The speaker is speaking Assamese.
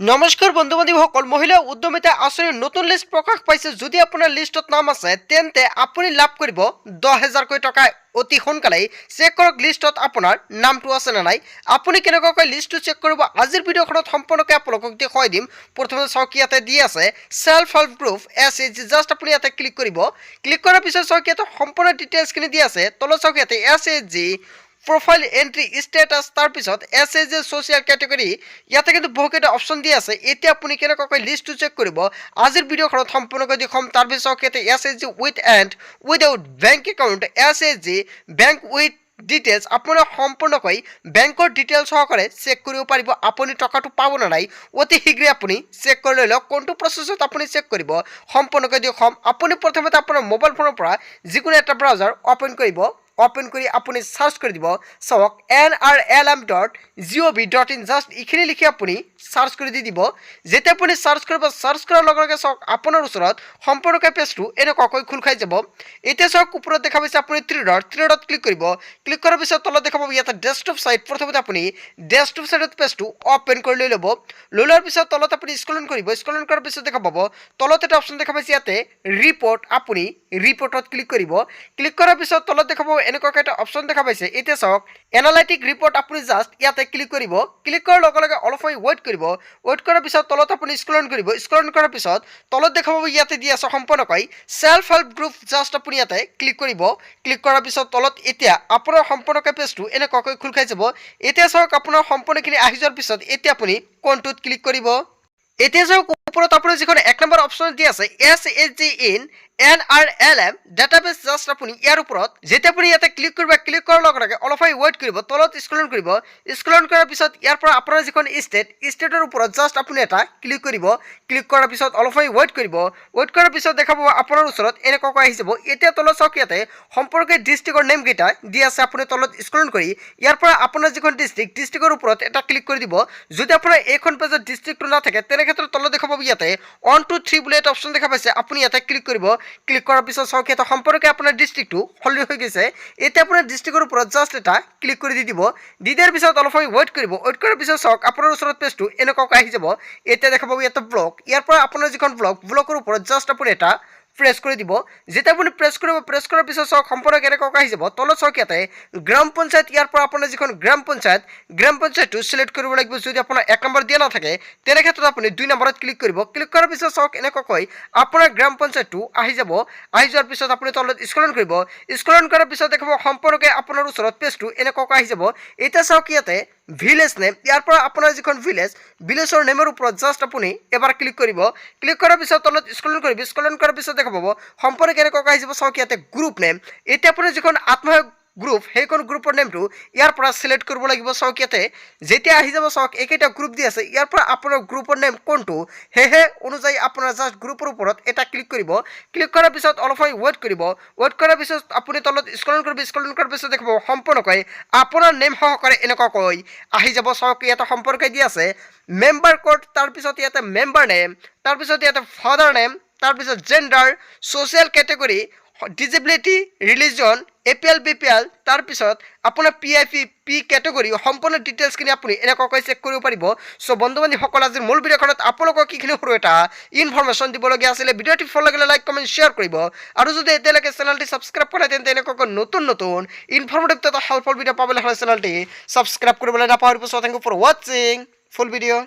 নমস্কাৰ বন্ধু বান্ধৱীসকল, মহিলা উদ্যমিতা আঁচনিৰ নতুন লিষ্ট প্ৰকাশ পাইছে। যদি আপোনাৰ লিষ্টত নাম আছে তেন্তে আপুনি লাভ কৰিব 10,000কৈ টকা অতি সোনকালেই। চেক কৰক লিষ্টত আপোনাৰ নামটো আছে নে নাই। আপুনি কেনেকুৱাকৈ লিষ্টটো চেক কৰিব আজিৰ ভিডিঅ'খনত সম্পূৰ্ণকৈ আপোনালোকক দেখুৱাই দিম। প্ৰথমে চাওক ইয়াতে দি আছে self help group SHG। Just আপুনি ইয়াতে ক্লিক কৰিব। ক্লিক কৰাৰ পিছত চাওক ইয়াতে সম্পূৰ্ণ ডিটেইলছখিনি দি আছে। তলত চাওক ইয়াতে SHG প্ৰোফাইল এন্ট্ৰি স্ট্যাটাস, তাৰপিছত SHG সোশ্যাল ক্যাটেগৰি। ইয়াতে কিন্তু বহুকেইটা অপশন দি আছে। এতিয়া আপুনি কেনেকুৱাকৈ লিষ্টটো চেক কৰিব আজিৰ ভিডিঅ'খনত সম্পূৰ্ণকৈ দেখুৱাম। তাৰপিছত ইয়াতে SHG with and without bank account, SHG bank with details, আপোনাৰ সম্পূৰ্ণকৈ বেংকৰ ডিটেইলছ সহকাৰে চেক কৰিব পাৰিব আপুনি টকাটো পাব না নাই। অতি শীঘ্ৰে আপুনি চেক কৰি লৈ লওক। কোনটো প্ৰচেছত আপুনি চেক কৰিব সম্পূৰ্ণকৈ দেখুৱাম। আপুনি প্ৰথমতে আপোনাৰ মোবাইল ফোনৰ পৰা যিকোনো এটা ব্ৰাউজাৰ অপেন কৰিব। অপেন কৰি আপুনি সাৰ্চ কৰি দিব। চাওক nrlm.gov.in। জাষ্ট এইখিনি লিখি আপুনি সাৰ্চ কৰি দি দিব। যেতিয়া আপুনি সাৰ্চ কৰিব, সাৰ্চ কৰাৰ লগে লগে চাওক আপোনাৰ ওচৰত সম্পূৰ্ণকৈ পেজটো এনেকুৱাকৈ খোল খাই যাব। এতিয়া চাওক ওপৰত দেখা পাইছে আপুনি থ্ৰী ডট ক্লিক কৰিব। ক্লিক কৰাৰ পিছত তলত দেখা পাব ইয়াতে ডেস্কটপ সাইট। প্ৰথমতে আপুনি ডেস্কটপ সাইটত পেজটো অপেন কৰি লৈ ল'ব। লৈ লোৱাৰ পিছত তলত আপুনি স্ক্ৰলিং কৰিব। স্ক্ৰলিং কৰাৰ পিছত দেখা পাব তলত এটা অপশ্যন দেখা পাইছে ইয়াতে ৰিপৰ্ট। আপুনি ৰিপৰ্টত ক্লিক কৰিব। ক্লিক কৰাৰ পিছত তলত দেখা পাব এনেকুৱাকৈ এটা অপশ্যন দেখা পাইছে। এতিয়া চাওক এনালাইটিক ৰিপৰ্ট। আপুনি জাষ্ট ইয়াতে ক্লিক কৰিব। ক্লিক কৰাৰ লগে লগে অলপ সময় ৱেইট কৰিব। ৱেইট কৰাৰ পিছত তলত আপুনি স্ক্ৰল কৰিব। স্ক্ৰল কৰাৰ পিছত তলত দেখা পাব ইয়াতে দি আছে সম্পূৰ্ণকৈ সেলফ হেল্প গ্ৰুপ। জাষ্ট আপুনি ইয়াতে ক্লিক কৰিব। ক্লিক কৰাৰ পিছত তলত এতিয়া আপোনাৰ সম্পূৰ্ণকৈ পেজটো এনেকুৱাকৈ খোল খাই যাব। এতিয়া চাওক আপোনাৰ সম্পূৰ্ণখিনি আহি যোৱাৰ পিছত এতিয়া আপুনি কোনটোত ক্লিক কৰিব। এতিয়া চাওক ওপৰত আপোনাৰ যিখন 1 নম্বৰ অপশ্যন দি আছে SHG in NRLM database. Just আপুনি ইয়াৰ ওপৰত যেতিয়া আপুনি ইয়াতে ক্লিক কৰিব, ক্লিক কৰাৰ লগে লগে অলপ সময় ৱেইট কৰিব। তলত স্ক্ৰল কৰিব। স্ক্ৰল কৰাৰ পিছত ইয়াৰ পৰা আপোনাৰ যিখন ষ্টেটৰ ওপৰত জাষ্ট আপুনি এটা ক্লিক কৰিব। ক্লিক কৰাৰ পিছত অলপ সময় ৱেইট কৰিব। ৱেইট কৰাৰ পিছত দেখা পাব আপোনাৰ ওচৰত এনেকুৱাকৈ আহি যাব। এতিয়া তলত চাওক ইয়াতে সম্পৰ্কে ডিষ্ট্ৰিক্টৰ নেমকেইটা দি আছে। আপুনি তলত স্ক্ৰল কৰি ইয়াৰ পৰা আপোনাৰ যিখন ডিষ্ট্ৰিক্টৰ ওপৰত এটা ক্লিক কৰি দিব। যদি আপোনাৰ এইখন পেজত ডিষ্ট্ৰিক্টটো নাথাকে তেনে ক্ষেত্ৰত তলত দেখা পাব ইয়াতে 1 2 3 বুলি এটা অপশ্যন দেখা পাইছে। আপুনি ইয়াতে ক্লিক কৰিব। ক্লিক কৰাৰ পিছত চাওক ইয়াতে সম্পৰ্কে আপোনাৰ ডিষ্ট্ৰিক্টটো সলনি হৈ গৈছে। এতিয়া আপোনাৰ ডিষ্ট্ৰিক্টৰ ওপৰত জাষ্ট এটা ক্লিক কৰি দি দিব। দি দিয়াৰ পিছত অলপ সময় ৱেইট কৰিব। ৱেইট কৰাৰ পিছত চাওক আপোনাৰ ওচৰত পেজটো এনেকুৱাকৈ আহি যাব। এতিয়া দেখা পাব ইয়াতে ব্লক। ইয়াৰ পৰা আপোনাৰ যিখন ব্লকৰ ওপৰত জাষ্ট আপুনি এটা প্ৰেছ কৰি দিব। যেতিয়া আপুনি প্ৰেছ কৰিব, প্ৰেছ কৰাৰ পিছত চাওক সম্পূৰ্ণ কেনেকুৱাকৈ আহি যাব। তলত চাওক ইয়াতে গ্ৰাম পঞ্চায়ত। ইয়াৰ পৰা আপোনাৰ যিখন গ্ৰাম পঞ্চায়তটো চিলেক্ট কৰিব লাগিব। যদি আপোনাৰ 1 নম্বৰ দিয়া নাথাকে তেনে ক্ষেত্ৰত আপুনি 2 নম্বৰত ক্লিক কৰিব। ক্লিক কৰাৰ পিছত চাওক এনেকুৱাকৈ আপোনাৰ গ্ৰাম পঞ্চায়তটো আহি যাব। আহি যোৱাৰ পিছত আপুনি তলত স্ক্ৰল কৰিব। স্ক্ৰল কৰাৰ পিছত দেখাব সম্পূৰ্ণকৈ আপোনাৰ ওচৰত পেজটো এনেকুৱাকৈ আহি যাব। এতিয়া চাওক ইয়াতে ভিলেজ নেম। ইয়াৰ পৰা আপোনাৰ যিখন ভিলেজৰ নেমৰ ওপৰত জাষ্ট আপুনি এবাৰ ক্লিক কৰিব। ক্লিক কৰাৰ পিছত তলত স্ক্ৰল কৰিব। স্ক্ৰল কৰাৰ পিছত দেখা পাব সম্পূৰ্ণ কেনেকুৱাকৈ আহি যাব। চাওক ইয়াতে গ্ৰুপ নেম। এতিয়া আপুনি যিখন আত্মসহায়ক গ্ৰুপ সেইখন গ্ৰুপৰ নেমটো ইয়াৰ পৰা সিলেক্ট কৰিব লাগিব। চাওক ইয়াতে যেতিয়া আহি যাব চাওক এইকেইটা গ্ৰুপ দি আছে। ইয়াৰ পৰা আপোনাৰ গ্ৰুপৰ নেম কোনটো সেয়ে অনুযায়ী আপোনাৰ জাষ্ট গ্ৰুপৰ ওপৰত এটা ক্লিক কৰিব। ক্লিক কৰাৰ পিছত অলপ সময় ৱেইট কৰিব। ৱেইট কৰাৰ পিছত আপুনি তলত স্ক্ৰল কৰিব। স্ক্ৰল কৰাৰ পিছত দেখিব সম্পূৰ্ণকৈ আপোনাৰ নেম সহকাৰে এনেকুৱাকৈ আহি যাব। চাওক ইয়াতে সম্পৰ্কে দি আছে মেম্বাৰ কোড, তাৰপিছত ইয়াতে মেম্বাৰ নেম, তাৰপিছত ইয়াতে ফাদাৰ নেম, তাৰপিছত gender, social category, disability, religion, APL BPL, তাৰপিছত আপোনাৰ PIP কেটেগৰি সম্পূৰ্ণ ডিটেইলছখিনি আপুনি এনেকুৱাকৈ চেক কৰিব পাৰিব। চ' বন্ধু বান্ধৱীসকল আজিৰ মূল ভিডিঅ'খনত আপোনালোকক এইখিনি সৰু এটা ইনফৰমেশ্যন দিবলগীয়া আছিলে। ভিডিঅ'টি ভাল লাগিলে লাইক কমেণ্ট শ্বেয়াৰ কৰিব। আৰু যদি এতিয়ালৈকে চেনেলটি ছাবস্ক্ৰাইব কৰা তেন্তে এনেকুৱাকৈ নতুন ইনফৰমেটিভ তথা হেল্পফুল ভিডিঅ' পাবলৈ হ'লে চেনেলটি ছাবস্ক্ৰাইব কৰিবলৈ নাপাহৰিব। চ' থেংক ইউ ফৰ ৱাচিং ফুল ভিডিঅ'।